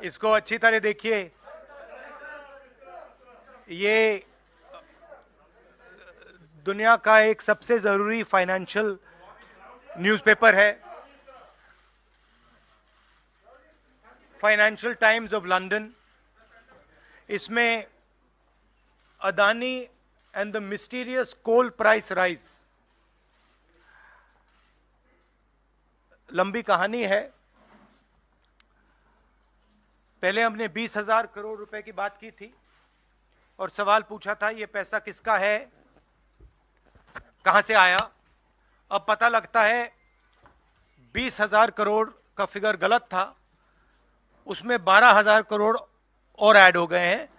इसको अच्छी तरह देखिए। ये दुनिया का एक सबसे जरूरी फाइनेंशियल न्यूज़पेपर है, फाइनेंशियल टाइम्स ऑफ लंदन। इसमें Adani and the mysterious coal price rise, लंबी कहानी है। पहले हमने 20,000 करोड़ रुपए की बात की थी और सवाल पूछा था ये पैसा किसका है, कहां से आया। अब पता लगता है 20,000 करोड़ का फिगर गलत था, उसमें 12,000 करोड़ और ऐड हो गए हैं,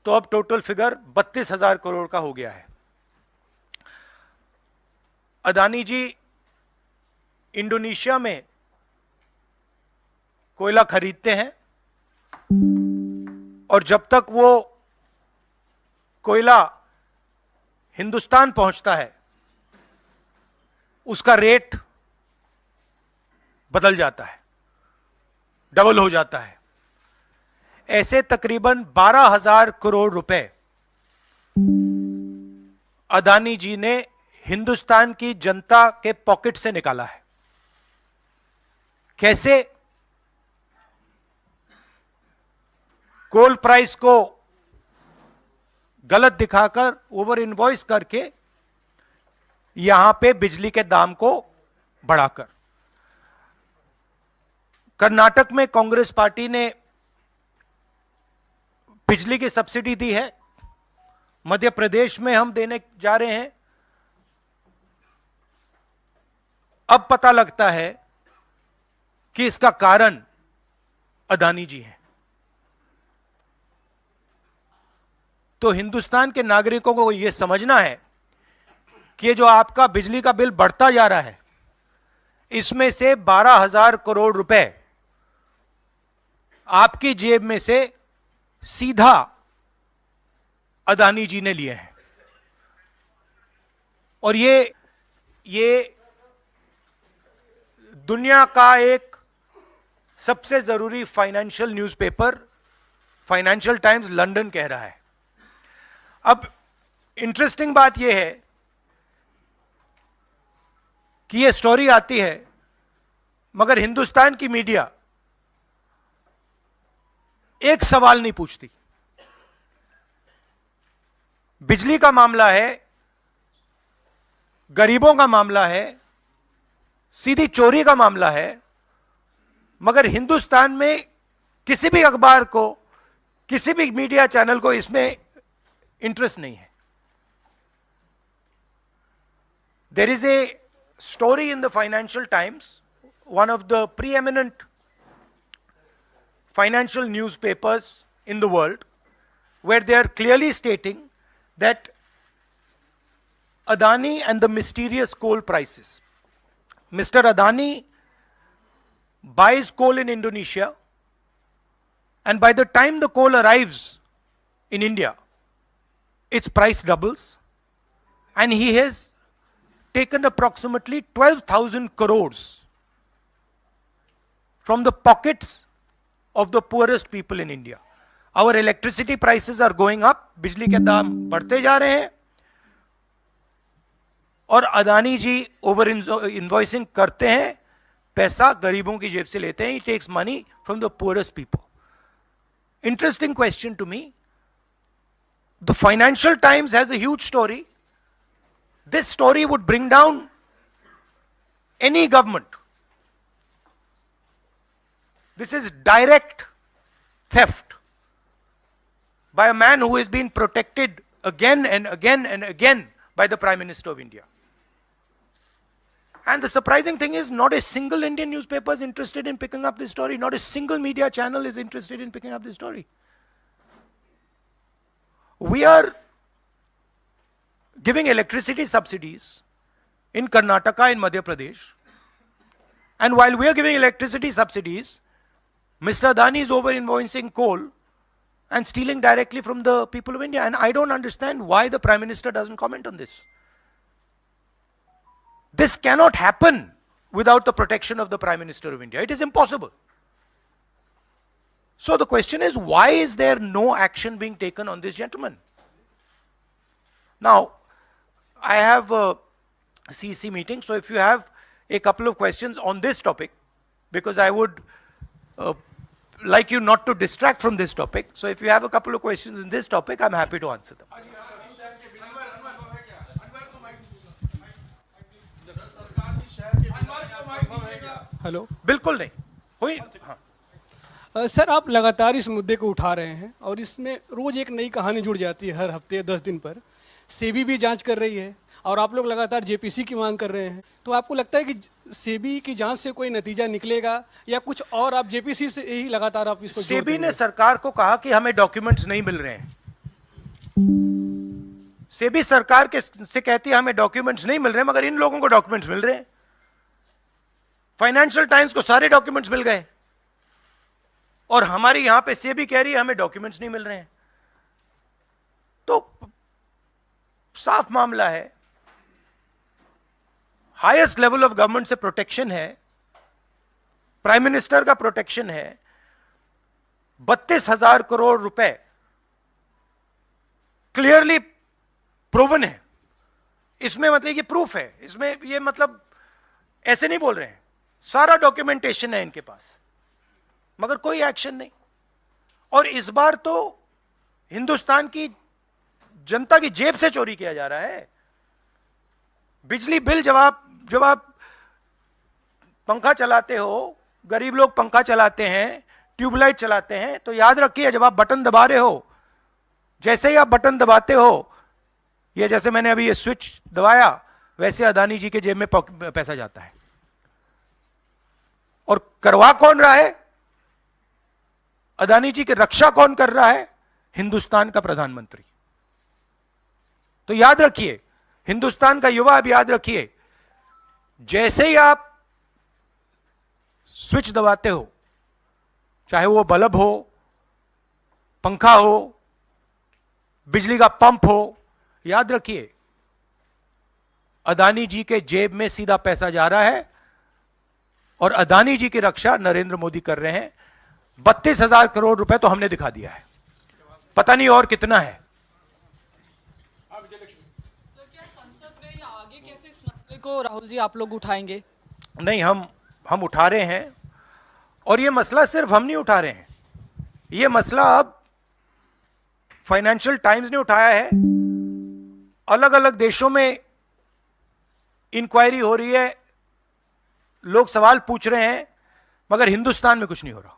तो अब टोटल फिगर 32,000 करोड़ का हो गया है। अदानी जी इंडोनेशिया में कोयला खरीदते हैं और जब तक वो कोयला हिंदुस्तान पहुंचता है उसका रेट बदल जाता है, डबल हो जाता है। ऐसे तकरीबन 12,000 करोड़ रुपए अदानी जी ने हिंदुस्तान की जनता के पॉकेट से निकाला है। कैसे? कोल प्राइस को गलत दिखाकर, ओवर इनवॉइस करके, यहां पे बिजली के दाम को बढ़ाकर। कर्नाटक में कांग्रेस पार्टी ने बिजली की सब्सिडी दी है, मध्य प्रदेश में हम देने जा रहे हैं। अब पता लगता है कि इसका कारण अदानी जी हैं। तो हिंदुस्तान के नागरिकों को यह समझना है कि जो आपका बिजली का बिल बढ़ता जा रहा है, इसमें से 12,000 करोड़ रुपए आपकी जेब में से सीधा अदानी जी ने लिए हैं। और ये दुनिया का एक सबसे जरूरी financial newspaper financial times London कह रहा है। अब इंटरेस्टिंग बात यह है कि यह स्टोरी आती है, मगर हिंदुस्तान की मीडिया एक सवाल नहीं पूछती। बिजली का मामला है, गरीबों का मामला है, सीधी चोरी का मामला है, मगर हिंदुस्तान में किसी भी अखबार को, किसी भी मीडिया चैनल को इसमें इंटरेस्ट नहीं है। There is a story in the Financial Times, one of the preeminent financial newspapers in the world, where they are clearly stating that Adani and the mysterious coal prices. Mr. Adani buys coal in Indonesia, and by the time the coal arrives in India, its price doubles, and he has taken approximately 12,000 crores from the pockets of the poorest people in India. Our electricity prices are going up, बिजली के दाम बढ़ते जा रहे हैं, और अदानी जी over invoicing करते हैं, पैसा गरीबों की जेब से लेते हैं. He takes money from the poorest people. Interesting question to me. The Financial Times has a huge story. This story would bring down any government. This is direct theft by a man who has been protected again and again and again by the Prime Minister of India. And the surprising thing is, not a single Indian newspaper is interested in picking up this story. Not a single media channel is interested in picking up this story. We are giving electricity subsidies in Karnataka and Madhya Pradesh. And while we are giving electricity subsidies, Mr. Adani is over-invoicing coal and stealing directly from the people of India. And I don't understand why the Prime Minister doesn't comment on this. This cannot happen without the protection of the Prime Minister of India. It is impossible. So the question is, why is there no action being taken on this gentleman? Now, I have a CC meeting, so if you have a couple of questions on this topic, because I would like you not to distract from this topic. So if you have a couple of questions in this topic, I'm happy to answer them. Hello बिल्कुल नहीं हुई। हाँ। Sir, आप लगातार इस मुद्दे को उठा रहे हैं और इसमें रोज एक नई कहानी जुड़ जाती है हर हफ्ते 10 दिन पर। सेबी भी जांच कर रही है और आप लोग लगातार जेपीसी की मांग कर रहे हैं, तो आपको लगता है कि सेबी की जांच से कोई नतीजा निकलेगा या कुछ और आप जेपीसी से ही लगातार आप इसको? सेबी ने सरकार को कहा कि हमें डॉक्यूमेंट्स नहीं मिल रहे हैं। सेबी सरकार के से कहती है हमें डॉक्यूमेंट्स नहीं मिल रहे हैं, मगर इन लोगों को डॉक्यूमेंट्स मिल रहे हैं। फाइनेंशियल टाइम्स को सारे डॉक्यूमेंट्स मिल गए और हमारी यहां पे सेबी कह रही है हमें डॉक्यूमेंट्स नहीं मिल रहे हैं। तो साफ मामला है, हाईएस्ट लेवल ऑफ गवर्नमेंट से प्रोटेक्शन है, प्राइम मिनिस्टर का प्रोटेक्शन है। 32,000 करोड़ रुपए क्लियरली प्रूवन है। इसमें मतलब ये प्रूफ है, इसमें ये मतलब ऐसे नहीं बोल रहे हैं, सारा डॉक्यूमेंटेशन है इनके पास, मगर कोई एक्शन नहीं। और इस बार तो हिंदुस्तान की जनता की जेब से चोरी किया जा रहा है। बिजली बिल जब आप पंखा चलाते हो, गरीब लोग पंखा चलाते हैं, ट्यूबलाइट चलाते हैं, तो याद रखिए जब आप बटन दबा रहे हो, जैसे ही आप बटन दबाते हो, ये जैसे मैंने अभी ये स्विच दबाया, वैसे अदानी जी के जेब में पैसा जाता है। और करवा कौन रहा है? अदानी जी की रक्षा कौन कर रहा है? हिंदुस्तान का प्रधानमंत्री। तो याद रखिए, हिंदुस्तान का युवा अब याद रखिए, जैसे ही आप स्विच दबाते हो, चाहे वो बल्ब हो, पंखा हो, बिजली का पंप हो, याद रखिए अदानी जी के जेब में सीधा पैसा जा रहा है और अदानी जी की रक्षा नरेंद्र मोदी कर रहे हैं। 32,000 करोड़ रुपए तो हमने दिखा दिया है, पता नहीं और कितना है। को राहुल जी आप लोग उठाएंगे? नहीं, हम उठा रहे हैं, और ये मसला सिर्फ हम नहीं उठा रहे हैं, ये मसला अब फाइनेंशियल टाइम्स ने उठाया है। अलग अलग देशों में इंक्वायरी हो रही है, लोग सवाल पूछ रहे हैं, मगर हिंदुस्तान में कुछ नहीं हो रहा।